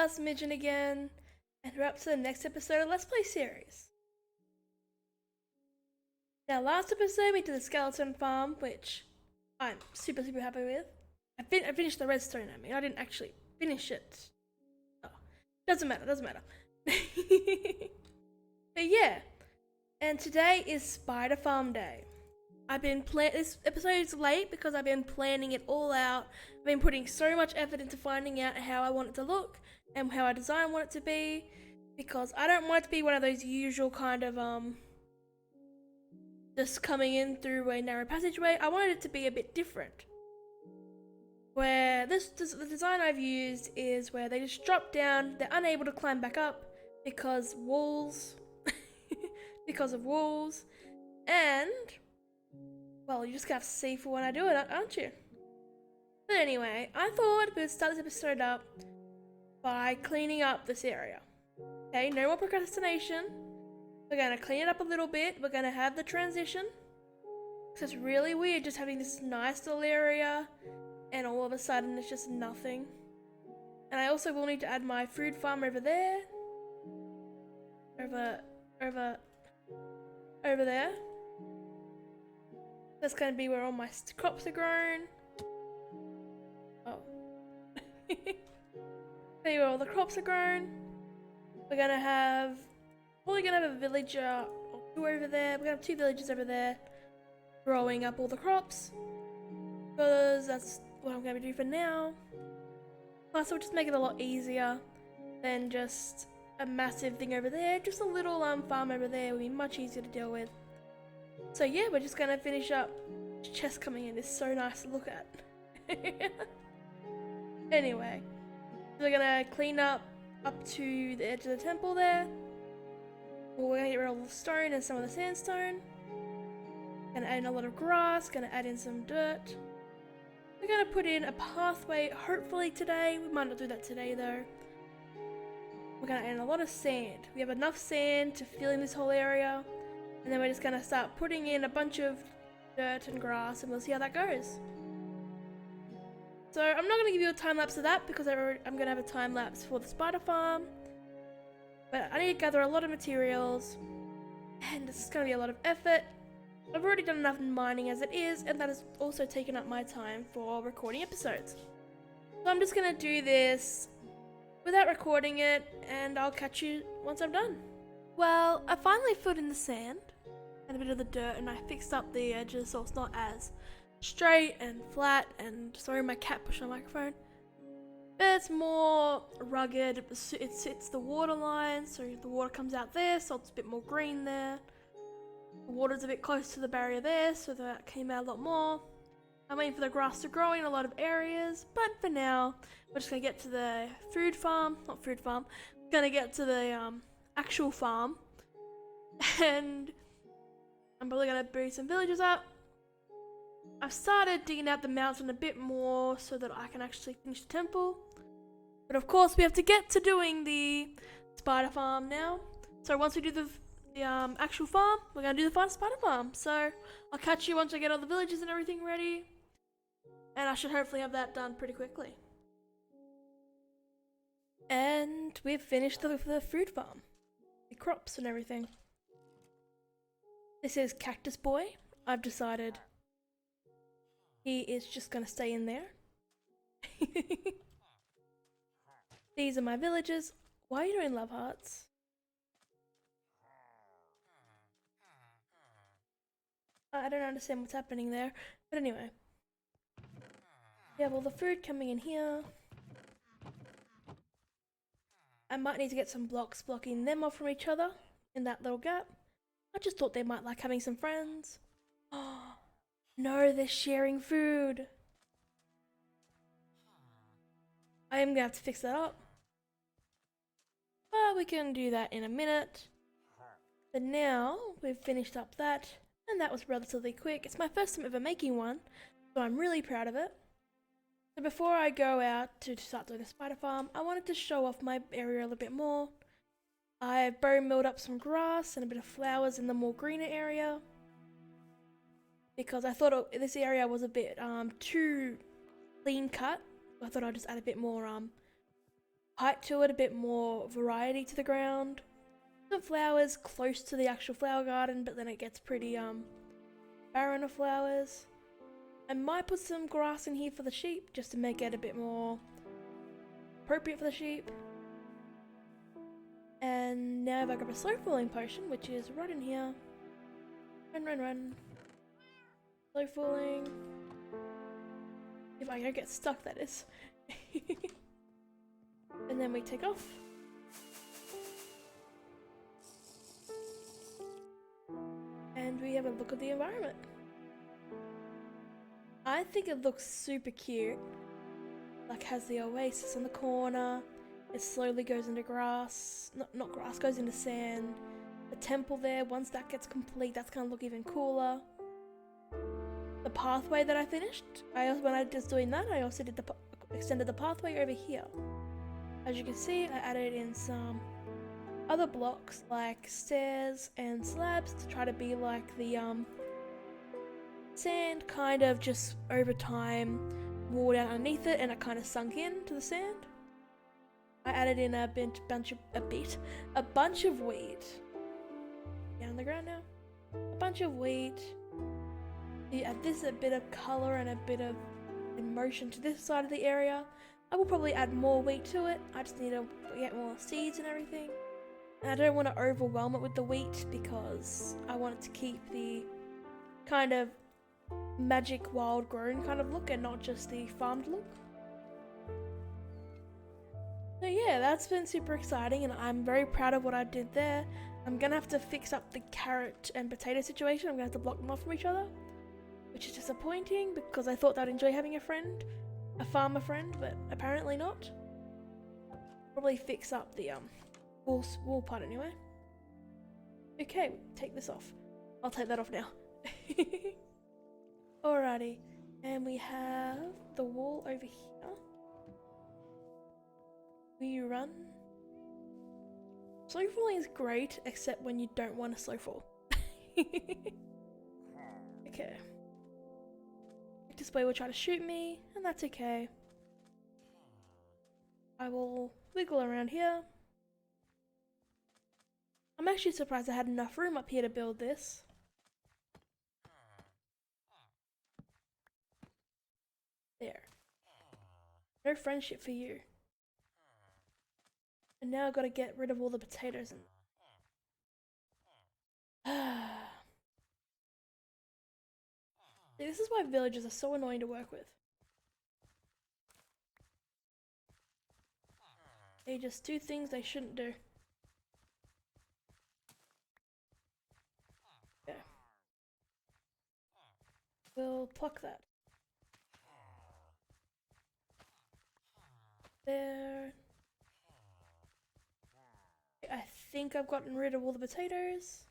Last Midget again, and we're up to the next episode of Let's Play series. Now, last episode we did the skeleton farm, which I'm super happy with. I finished the redstone. I didn't actually finish it. Oh, doesn't matter. But yeah, and today is Spider Farm Day. This episode is late because I've been planning it all out. I've been putting so much effort into finding out how I want it to look and how I want it to be, because I don't want it to be one of those usual kind of just coming in through a narrow passageway. I wanted it to be a bit different. Where the design I've used is where they just drop down, they're unable to climb back up because walls, because of walls, and well, you just have to see for when I do it, aren't you? But anyway, I thought we'd start this episode up by cleaning up this area. Okay, no more procrastination. We're gonna clean it up a little bit. We're gonna have the transition. Because it's really weird just having this nice little area and all of a sudden it's just nothing. And I also will need to add my food farm over there. Over there. That's going to be where all my crops are grown. Oh. There where all the crops are grown. We're going to have... Probably going to have a villager or two over there. We're going to have 2 villagers over there growing up all the crops. Because that's what I'm going to do for now. Plus, it'll just make it a lot easier than just a massive thing over there. Just a little farm over there will be much easier to deal with. So yeah, we're just gonna finish up. This chest coming in is so nice to look at. Anyway, we're gonna clean up to the edge of the temple there. We're gonna get rid of all the stone and some of the sandstone. Gonna add in a lot of grass, gonna add in some dirt. We're gonna put in a pathway, hopefully today. We might not do that today though. We're gonna add in a lot of sand. We have enough sand to fill in this whole area. And then we're just gonna start putting in a bunch of dirt and grass and we'll see how that goes. So I'm not gonna give you a time lapse of that because I'm gonna have a time lapse for the spider farm. But I need to gather a lot of materials and it's gonna be a lot of effort. I've already done enough mining as it is, and that has also taken up my time for recording episodes. So I'm just gonna do this without recording it and I'll catch you once I'm done. Well, I finally filled in the sand and a bit of the dirt and I fixed up the edges so it's not as straight and flat, and sorry my cat pushed my microphone. But it's more rugged, it sits the water line so the water comes out there so it's a bit more green there. The water's a bit close to the barrier there so that came out a lot more. I'm waiting for the grass to grow in a lot of areas, but for now we're just gonna get to the we're gonna get to the actual farm, and I'm probably gonna build some villages up. I've started digging out the mountain a bit more so that I can actually finish the temple, but of course we have to get to doing the spider farm now. So once we do the actual farm, we're gonna do the spider farm. So I'll catch you once I get all the villages and everything ready, and I should hopefully have that done pretty quickly. And we've finished the fruit farm. Crops and everything. This is Cactus Boy. I've decided he is just gonna stay in there. These are my villagers. Why are you doing love hearts? I don't understand what's happening there, but anyway. We have all the food coming in here. I might need to get some blocks blocking them off from each other in that little gap. I just thought they might like having some friends. Oh, no, they're sharing food. I am gonna have to fix that up. But we can do that in a minute. But now we've finished up that, and that was relatively quick. It's my first time ever making one, so I'm really proud of it. So before I go out to start doing the spider farm, I wanted to show off my area a little bit more. I've bone milled up some grass and a bit of flowers in the more greener area, because I thought this area was a bit too clean cut. I thought I'd just add a bit more height to it, a bit more variety to the ground. Some flowers close to the actual flower garden, but then it gets pretty barren of flowers. I might put some grass in here for the sheep, just to make it a bit more appropriate for the sheep. And now if I grab a slow falling potion, which is right in here. Run, run, run. Slow falling. If I don't get stuck, that is. And then we take off. And we have a look at the environment. I think it looks super cute. Like has the oasis in the corner. It slowly goes into grass. Not grass, goes into sand. The temple there, once that gets complete, that's gonna look even cooler. The pathway that I finished, when I was doing that, I also did extended the pathway over here. As you can see, I added in some other blocks like stairs and slabs to try to be like the sand kind of just over time wore down underneath it and it kind of sunk in to the sand. I added in a bunch of wheat. Down on the ground now. A bunch of wheat. You add this a bit of colour and a bit of emotion to this side of the area. I will probably add more wheat to it. I just need to get more seeds and everything. And I don't want to overwhelm it with the wheat because I want it to keep the kind of magic wild grown kind of look and not just the farmed look. So yeah, that's been super exciting and I'm very proud of what I did there. I'm gonna have to fix up the carrot and potato situation. I'm gonna have to block them off from each other, which is disappointing because I thought I'd enjoy having a farmer friend, but apparently not. Probably fix up the wool part anyway. Okay, take this off. I'll take that off now. Alrighty, and we have the wall over here. We run. Slow falling is great, except when you don't want to slow fall. Okay. This boy will try to shoot me, and that's okay. I will wiggle around here. I'm actually surprised I had enough room up here to build this. There. No friendship for you. And now I've got to get rid of all the potatoes and... See, this is why villagers are so annoying to work with. They just do things they shouldn't do. Yeah. We'll pluck that. There. I think I've gotten rid of all the potatoes.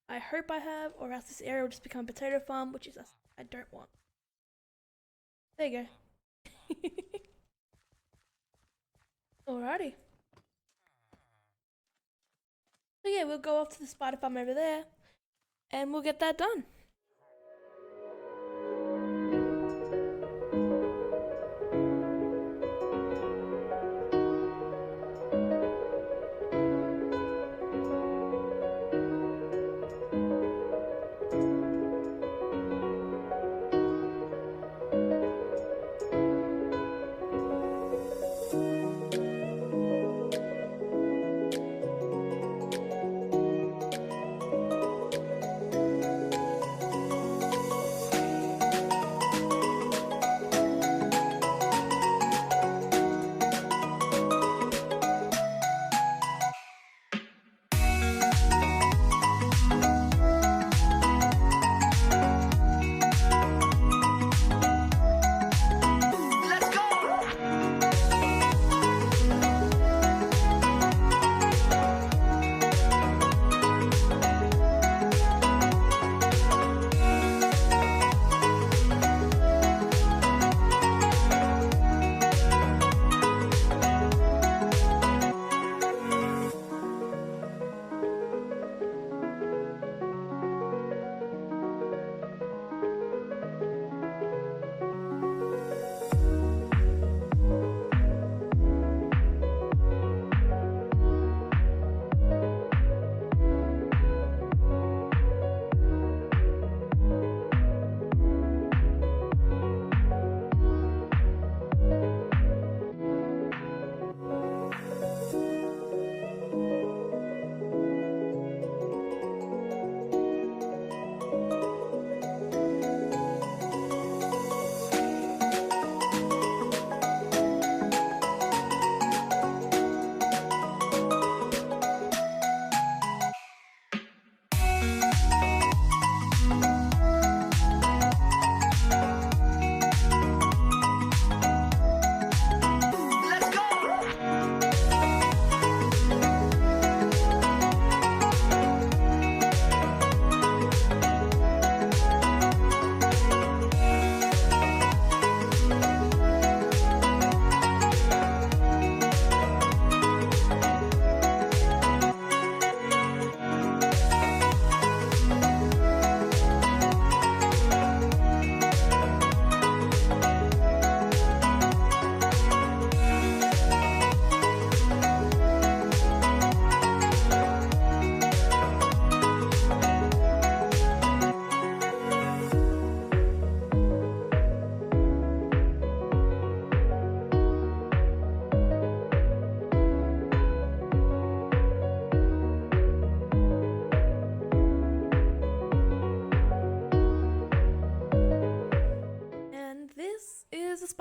I hope I have, or else this area will just become a potato farm, which is I don't want. There you go. Alrighty. So yeah, we'll go off to the spider farm over there, and we'll get that done.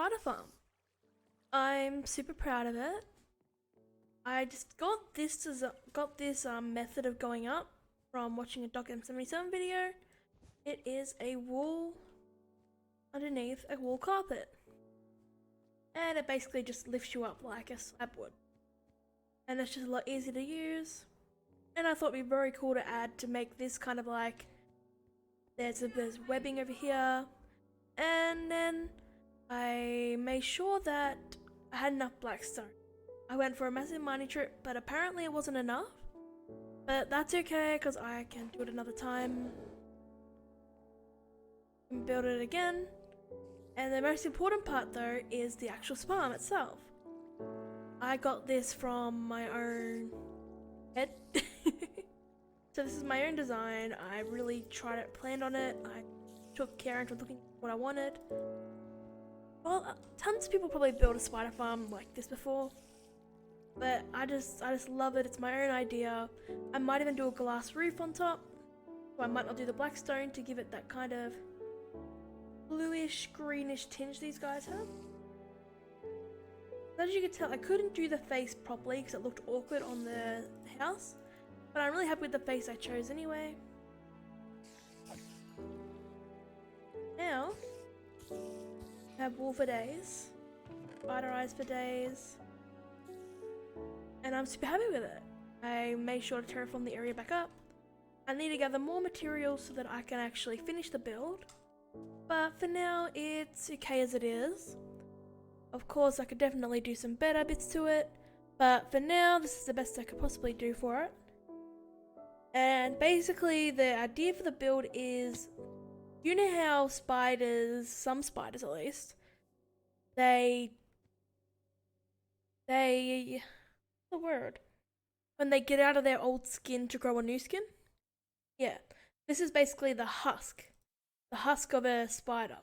spider farm. I'm super proud of it. I just got this method of going up from watching a Doc M77 video. It is a wall underneath a wall carpet, and it basically just lifts you up like a slab would, and it's just a lot easier to use. And I thought it'd be very cool to add to make this kind of like there's webbing over here, and then I made sure that I had enough blackstone. I went for a massive mining trip, but apparently it wasn't enough. But that's okay, because I can do it another time. And build it again. And the most important part though is the actual farm itself. I got this from my own head. So this is my own design. I really planned on it. I took care into looking at what I wanted. Well, tons of people probably built a spider farm like this before, but I just love it. It's my own idea. I might even do a glass roof on top, or I might not do the black stone to give it that kind of bluish, greenish tinge these guys have. As you can tell, I couldn't do the face properly because it looked awkward on the house, but I'm really happy with the face I chose anyway. Now, I have wool for days, spider eyes for days, and I'm super happy with it. I made sure to terraform the area back up. I need to gather more materials so that I can actually finish the build, but for now it's okay as it is. Of course I could definitely do some better bits to it, but for now this is the best I could possibly do for it. And basically the idea for the build is, you know how spiders, some spiders at least, they what's the word? When they get out of their old skin to grow a new skin? Yeah. This is basically the husk of a spider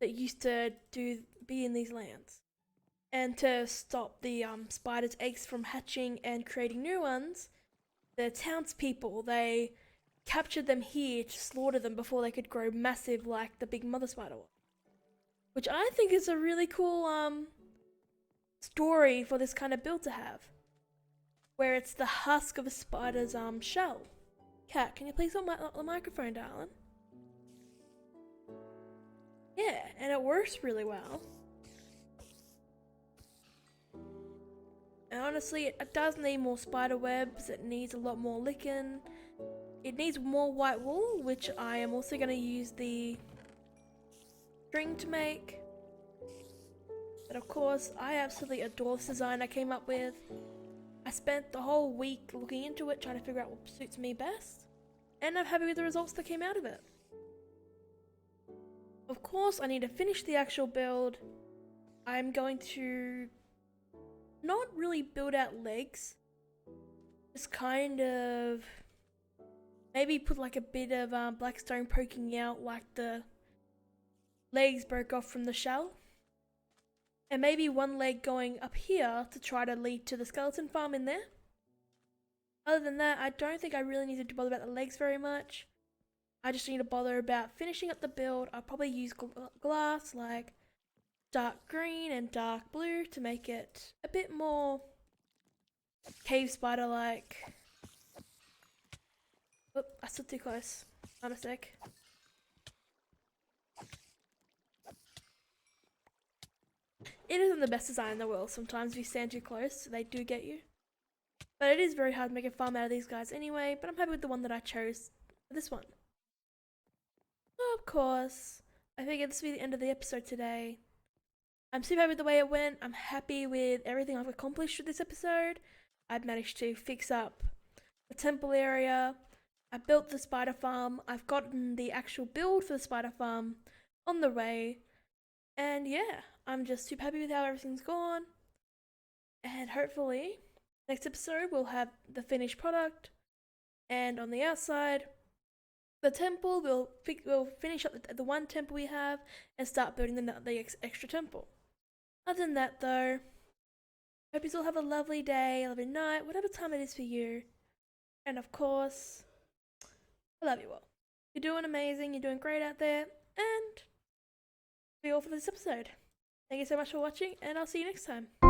that used to be in these lands. And to stop the spider's eggs from hatching and creating new ones, the townspeople, they captured them here to slaughter them before they could grow massive like the big mother spider was. Which I think is a really cool story for this kind of build to have. Where it's the husk of a spider's shell. Cat, can you please hold the microphone, darling? Yeah, and it works really well. And honestly, it does need more spider webs, it needs a lot more lichen. It needs more white wool, which I am also going to use the string to make. But of course, I absolutely adore this design I came up with. I spent the whole week looking into it, trying to figure out what suits me best. And I'm happy with the results that came out of it. Of course, I need to finish the actual build. I'm going to not really build out legs. Just kind of maybe put like a bit of blackstone poking out like the legs broke off from the shell. And maybe one leg going up here to try to lead to the skeleton farm in there. Other than that, I don't think I really need to bother about the legs very much. I just need to bother about finishing up the build. I'll probably use glass like dark green and dark blue to make it a bit more cave spider like. Oop, I stood too close. On a sec. It isn't the best design in the world. Sometimes if you stand too close, they do get you. But it is very hard to make a farm out of these guys anyway, but I'm happy with the one that I chose for this one. So of course, I figured this would be the end of the episode today. I'm super happy with the way it went. I'm happy with everything I've accomplished with this episode. I've managed to fix up the temple area. I built the spider farm. I've gotten the actual build for the spider farm on the way. And yeah, I'm just super happy with how everything's gone. And hopefully, next episode we'll have the finished product. And on the outside, the temple, we'll finish up the one temple we have and start building the extra temple. Other than that though, hope you all have a lovely day, a lovely night, whatever time it is for you. And of course, I love you all. You're doing amazing, you're doing great out there, and that's all for this episode. Thank you so much for watching, and I'll see you next time.